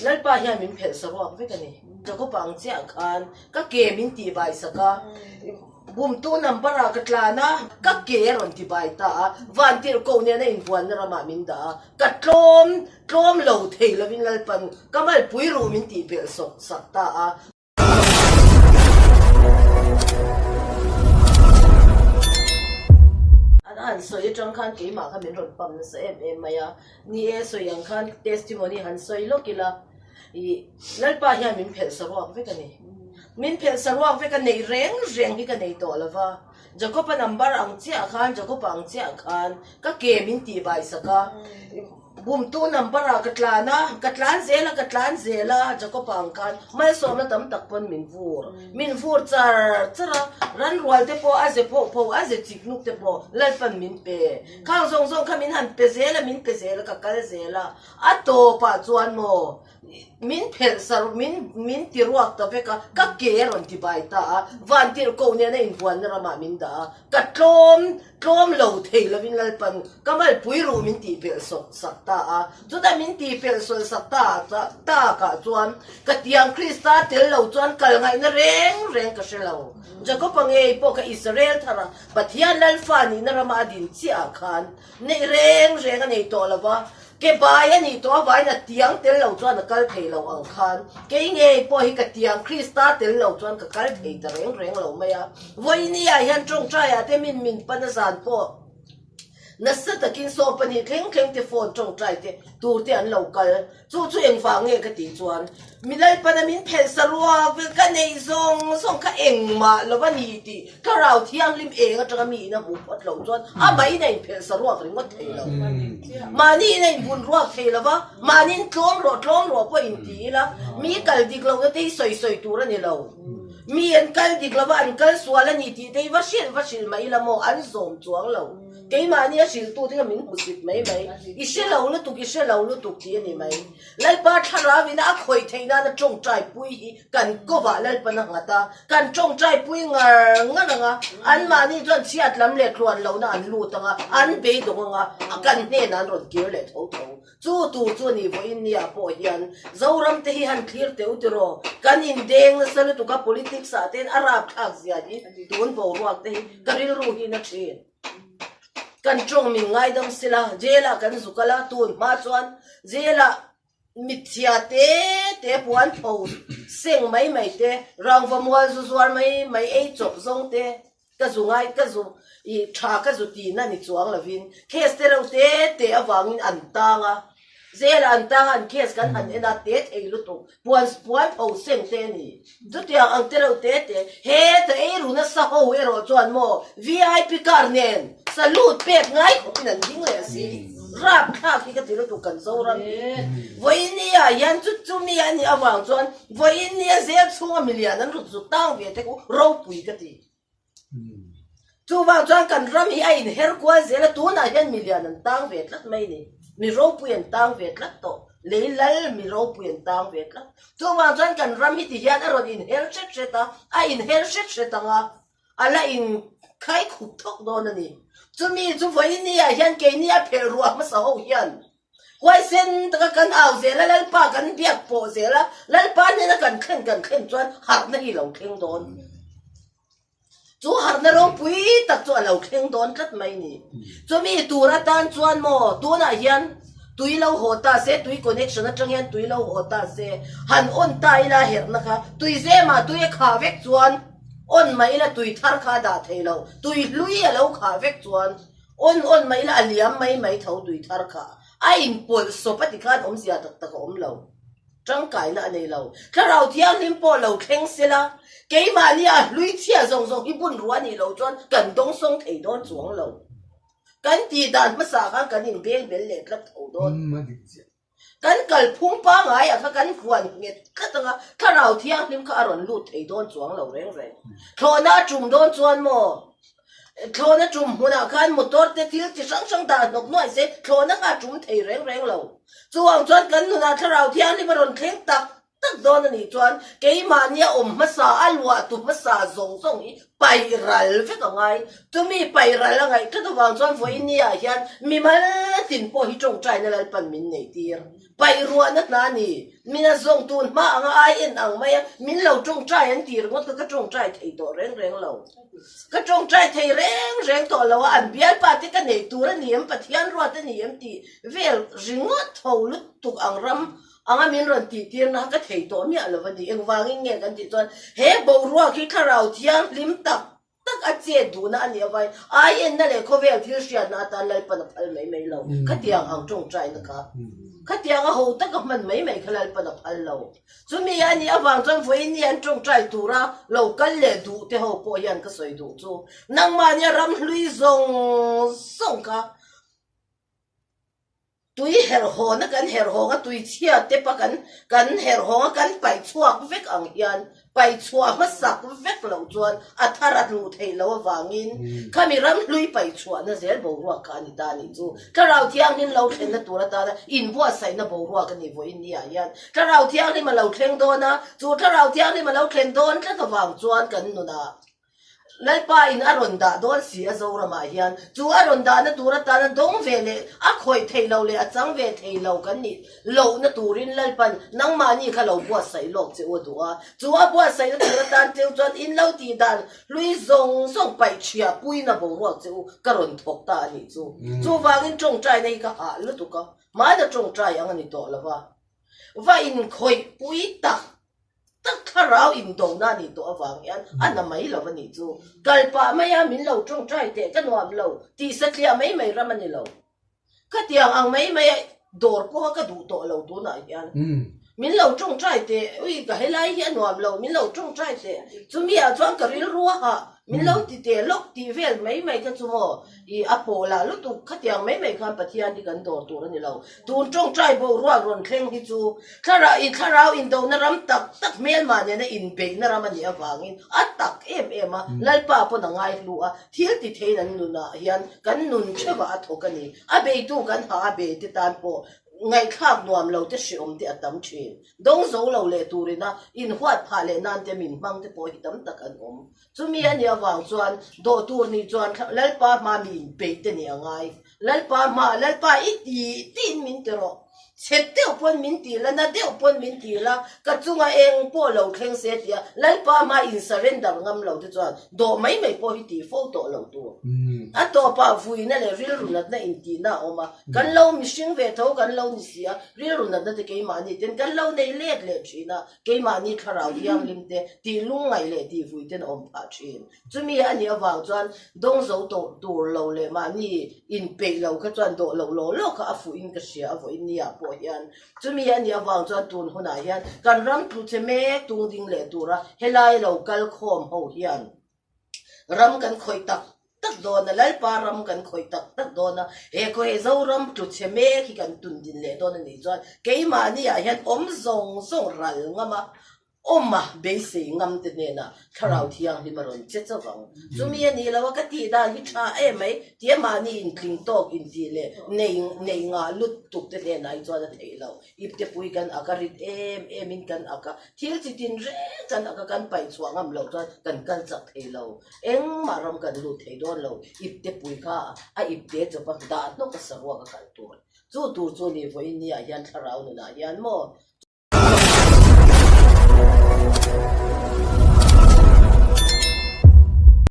lalpa hian min phel sarwak ve kani jago pang che khan ka ke min ti bai saka bum tu number a katlana ka ke ron ti bai ta van tir ko ne na in buan na rama min da ka tlom lo thei lovin lalpan kamal pui ru min ti phel sok sakta a han soi trong khan ke ma kha min ron pam na sa em maya ni e soi yang khan testimony han soi lo kila I lalpa hian min phel sarwak ve kani min phel sarwak ve kan nei reng hi kan nei to lova jacob number ang chia khan jacob ang chia khan ka ke min ti bai saka bum tu number a katlan zela jacob ang khan mai som na tam tak pon min vur chara ran rual te po aze chik nuk te po lalpan min pe khang zong kha min han pe zela ka kal zela ato pa chuan mo min phel sar min tiruak ta ve ka ke ron ti bai ta van tir ko ne na in buan na rama min da ka tlom lo thei lovin lalpan kamal pui ru min ti pel sok sakta a chuta min ti pel sol sakta ta ka chuan ka tiang krista tel lo chuan kal ngai na reng ka shelo jacob ange po ka israel thara pathian lalfa ni na rama din chia khan nei reng nei to lova ke bai ani to bai na tiang tel lo chuan kal thei lo ang khan ke nge po hi ka tiang krista tel lo chuan ka kal thei ta reng lo maya voi ni a hian trong tra ya te min pan zan po nasa takin so pani kleng te phone trong trai te tur te an local chu eng fa nge ka ti chuan milai panamin phel sarwa vil ka nei zong ka eng ma lawani ti ka rau thiang lim eng atanga mi na bu pot lo chuan a mai nei phel sarwa ringot thei lo mani nei bun ruak thei lawa manin tlom ro po in ti la mi kal dik lo te soi tur ani lo mi an kal dik lawa an kal swala ni ti te vasil mai la mo an zom chuang lo cái mà nia xịt tu thì mình bút xịt mấy ít xe lâu nó tục kia này mấy lại ba thằng ra vì nó khơi thấy nó trồng trái bưởi cần có vả lại bên hàng ta cần trồng trái bưởi ngà anh mà ni toàn xiết lắm lệ luôn lâu nó anh lụt ngà anh bị đúng ngà cần nên anh rồi kia lệ thấu chú tu ni với nia bỏ hiền dâu ram thì hắn clear tiêu rồi cần in đen nó sẽ tụ các politics à tên Arab khác gì đi tuôn bảo ruột thì cái ru hi nó chuyện kan trong min ngai dam sila jela kan zukala tun ma chuan jela mithia te puan tho seng mai te rang vamwal zu zuar mai ei chop zong te ka zungai ka zu I tha ka zu ti na ni chuang lovin case te lo te awangin an tanga zela an tanga an case kan an ena te ei lu tu puan tho seng te ni zu ti ang te lo te he te ei ru na sa ho ero chuan mo VIP car nen salute pek ngai ko pinan ding le si rap kha ki ka tilo tu kan zo ram voi ni ya yan chu mi ani awang chuan voi ni ze chunga million an ru zu tang ve te ko ro pui ka ti chu wang chuan kan ram hi ai her kwa ze la tu na yan million an tang ve tlat mai ni mi ro pui an tang ve tlat to leilal mi ro pui an tang ve tlat chu wang chuan kan ram hi ti yan a ro in her cheta a in her cheta nga ala in khai khuk thok don ani chu voi ni a hian ke ni a phel ruak ma sa ho hian wai sen ta kan au zela lalpa kan biak po zela lalpa ne na kan khen chuan har na hi lo khleng don chu har na ro pui tak chu lo khleng don tlat mai ni chu mi tura tan chuan mo tu na hian tui lo hota se tui connection atang hian tui lo hota se han on tai la her na kha tui ze ma tui kha vek chuan on mai la tui thar kha da thelo tui lui a lo kha vek chuan on mai la aliam mai tho tui thar kha a in pol so pati khan om sia tak om lo tang kai na nei lo tharau thiang lim po lo thleng sila ke ma ni a lui chia zong hi bun ruan ni lo chuan kan dong song thei don chuang lo kan ti dan ma sa kha kan in bel le tlap tho don kan kal phung pa ngai a kha kan khuan nget khatanga tharau thiang lim kha aron lut thei don chuang lo reng thona chum don chuan mo thona chum huna khan motor te thil chi sang da nok noi se thona ka chum thei reng lo chuang chuan kan huna tharau thiang lim aron thleng tak tak don ni chuan keimania masa alwa tu masa zong zong hi pairal fe ka ngai tumi pairal ngai ka to wang chuan voi ni a hian mi mal tin po hi tong trai na lal pan min nei tir pai ruan na ni mina zong tun ma anga ai en ang mai min lo tong trai an tir ngot ka tong trai thei to reng reng lo ka tong trai thei reng reng to lo an bial pa te ka nei tur ni em pathian ro te ni em ti vel ringot tho lut tuk ang ram anga min ron ti tir na ka thei to mi alo wani eng wangin nge kan ti chuan he bo ro ki kharau thiang lim tak tak a che du na ani avai ai en na le kho vel thil sia na ta lal pan phal mai mai lo ka tiang ang tong trai na ka ka tiang a ho tak man mai mai khalal pan phal lo chumi ani awang chon voi ni an tong trai tu ra lo kal le du te ho po yan ka soi du chu nang ma nya ram hlui zong song ka tui her ho na kan her ho nga tui chia te pa kan her ho nga kan pai chuak vek ang hian pai chuak ma sak vek lo chuan atharat lu thei lo wangin khami ram lui pai chuak na zel bo ruwa ka ni ta ni chu tharau thiang hin lo thlen na tura ta in bua sai na bo ruwa ka ni voi ni a hian tharau thiang ni ma lo thleng do na chu tharau thiang ni ma lo thleng don tla ka wang chuan kan nu na lai pa in aronda don si a zora ma hian chu aronda na tura ta na dong vele a khoi thei lo le a chang ve thei lo kan ni lo na turin lal pan nang ma ni kha lo bua sai lok che o duwa chu a bua sai na tura ta teu chuan in lo ti dan lui zong song pai chia pui na bo ro che u karon thok ta ni chu chu wangin tong trai nei ka ha lu tu ka ma da tong trai ang ni to la wa in khoi pui ta tak kharau in dong na ni to awang yan ana mai lo ni chu kalpa maya min lo tong trai te ka nuam lo ti saklia mai mai ramani lo ka tiang ang mai mai dor po ka du to lo tu na yan min lo tong trai te ui ka helai hi nuam lo min lo tong trai te chu mi a chuan ka ril ruwa ha min lo ti te lok ti vel mai ka chu mo I apola lu tu khatiang mai khan pathian di kan dor tur ni lo tun tong trai bo ruwa ron thleng hi chu tharau in do na ram tak mel ma ne na in be na ram ani awangin atak em a lalpa po na ngai lu a thil ti theinan nu na hian kan nun chewa thokani a be tu kan ha be ti tan po ngai khak nuam lo te shiom ti atam thin dong zo lo le turina in huat pha le nan te min mang te po hitam tak an chumi ani awang chuan do tur ni chuan lalpa ma min pe te ni angai lalpa I ti tin min te ro set te upon min ti la na te upon min ti la ka chunga eng po lo thleng se tia lalpa ma in surrender ngam lo te chuan do mai po hi ti photo lo tu a to pa vui na le ril runat na in ti na oma kan lo mi sing ve tho kan lo ni sia ril runat na te ke ma ni ten kan lo nei let le thina ke ma ni tharau yang lim te ti lungai le ti vui ten om pha thin chumi ani awang chuan dong zo to tur lo le ma ni in pe lo ka chuan do lo ka afu in ka sia avo in nia po hian chumi ani awang chuan tun huna hian kan ram thu che me tung ding le tura helai lo kal khom ho hian ram kan khoi tak do na lalpa ram kan khoi tak do na e ko e zo ram tu che me ki kan tun din le do na ni chuan ke ma ni a hian om zong ral ngama oma base ngam te ne na tharau thiang hi maron che chawang chumi ani lawa ka ti da hi tha e mai ti ma ni in kling tok in ti le nei nga lut tuk te ne na I chuan a thei lo ip te pui kan akarit em in kan aka thil chi tin re kan aka kan pai chuangam lo chuan kan chak thei lo eng maram kan lu thei don lo ip te pui kha a ip te chopa da no ka sarwa ka kan tu chu ni voi ni a hian tharau na hian mo